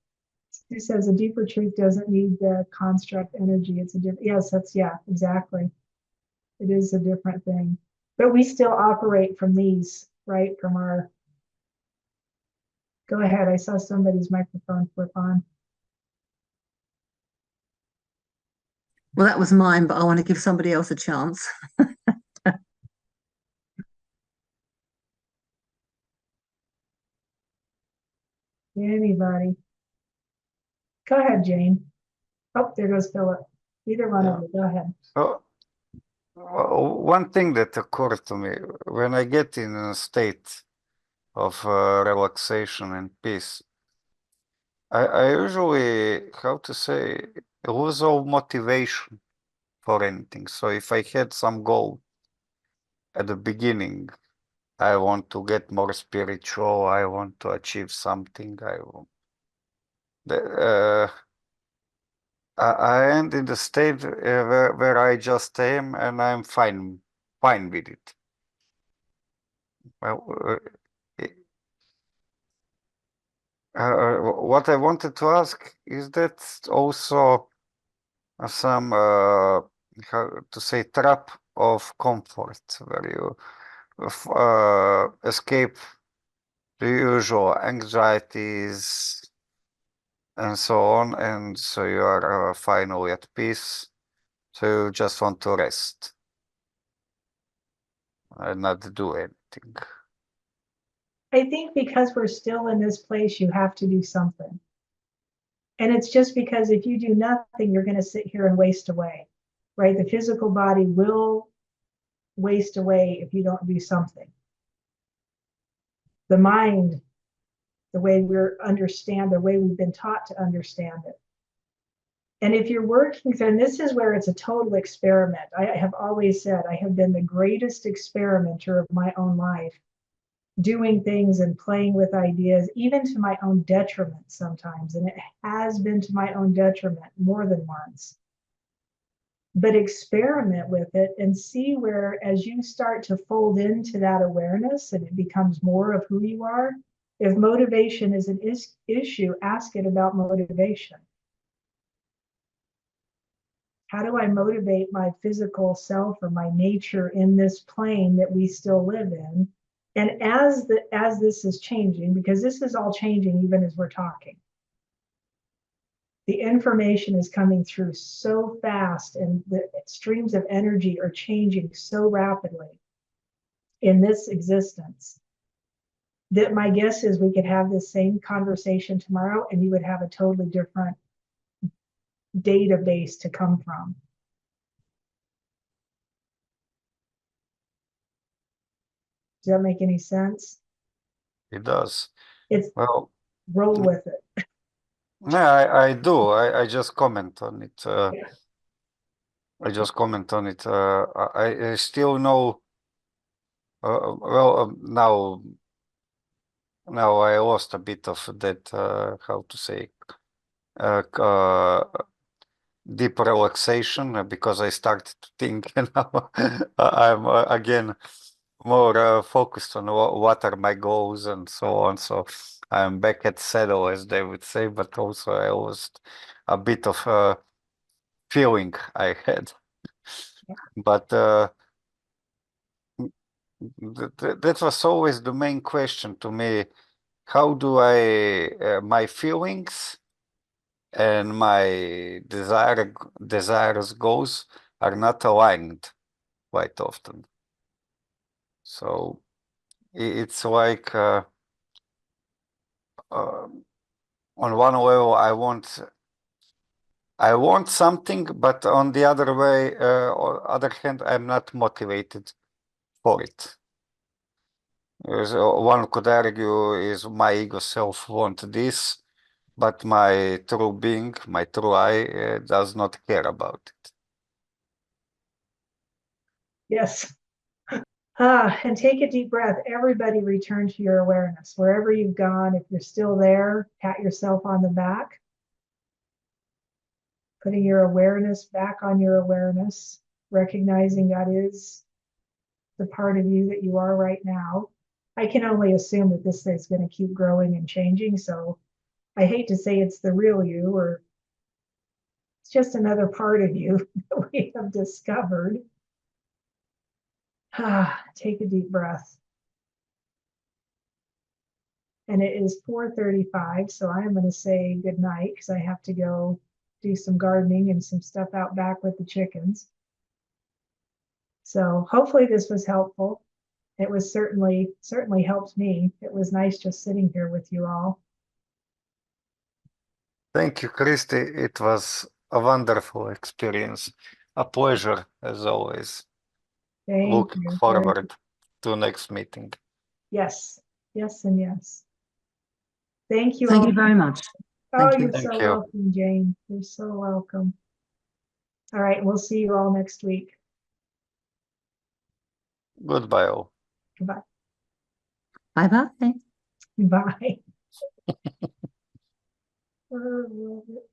He says a deeper truth doesn't need the construct energy. It's a different, yes, yeah, exactly. It is a different thing. But we still operate from these, right? From our, go ahead. I saw somebody's microphone flip on. Well, that was mine, but I want to give somebody else a chance. Anybody? Go ahead, Jane. Oh, there goes Philip. Either one of you, go ahead. Oh, one thing that occurred to me when I get in a state of relaxation and peace, I usually, how to say, lose all motivation for anything. So if I had some goal at the beginning, I want to get more spiritual, I want to achieve something, I end in the state where I just am and I'm fine with it. Well, what I wanted to ask is that also some how to say trap of comfort where you escape the usual anxieties and so on, and so you are finally at peace. So you just want to rest and not do anything. I think because we're still in this place, you have to do something. And it's just because if you do nothing, you're going to sit here and waste away, right? The physical body will waste away if you don't do something. The mind, the way the way we've been taught to understand it. And if you're working, and this is where it's a total experiment. I have always said I have been the greatest experimenter of my own life, doing things and playing with ideas, even to my own detriment sometimes. And it has been to my own detriment more than once. But experiment with it and see where, as you start to fold into that awareness and it becomes more of who you are, if motivation is an issue, ask it about motivation. How do I motivate my physical self or my nature in this plane that we still live in? And as this is changing, because this is all changing even as we're talking, the information is coming through so fast and the streams of energy are changing so rapidly in this existence that my guess is we could have this same conversation tomorrow and you would have a totally different database to come from. Does that make any sense? It does. It's Well, roll with it. yeah, I do. I just comment on it. Yeah. I just comment on it. I still know. Now I lost a bit of that. How to say? Deep relaxation because I started to think. Now I'm again more focused on what are my goals and so on. So I'm back at saddle, as they would say. But also I lost a bit of feeling I had. But that was always the main question to me. How do my feelings and my desires goals are not aligned quite often. So it's like on one level I want something, but on the other way, or other hand, I'm not motivated for it. One could argue is my ego self want this, but my true being, my true I, does not care about it. Yes. And take a deep breath. Everybody return to your awareness. Wherever you've gone, if you're still there, pat yourself on the back. Putting your awareness back on your awareness, recognizing that is the part of you that you are right now. I can only assume that this is going to keep growing and changing. So I hate to say it's the real you, or it's just another part of you that we have discovered. Take a deep breath. And it is 4:35, so I am going to say good night because I have to go do some gardening and some stuff out back with the chickens. So hopefully this was helpful. It was certainly helped me. It was nice just sitting here with you all. Thank you, Christy. It was a wonderful experience. A pleasure, as always. Thank Looking you. forward to next meeting. Yes, yes, and yes. Thank you Thank all. you very much. Oh, Thank you. you're Thank so you. welcome, Jane. You're so welcome. All right, we'll see you all next week. Goodbye all. Goodbye. Bye-bye. Bye. Oh, I love it.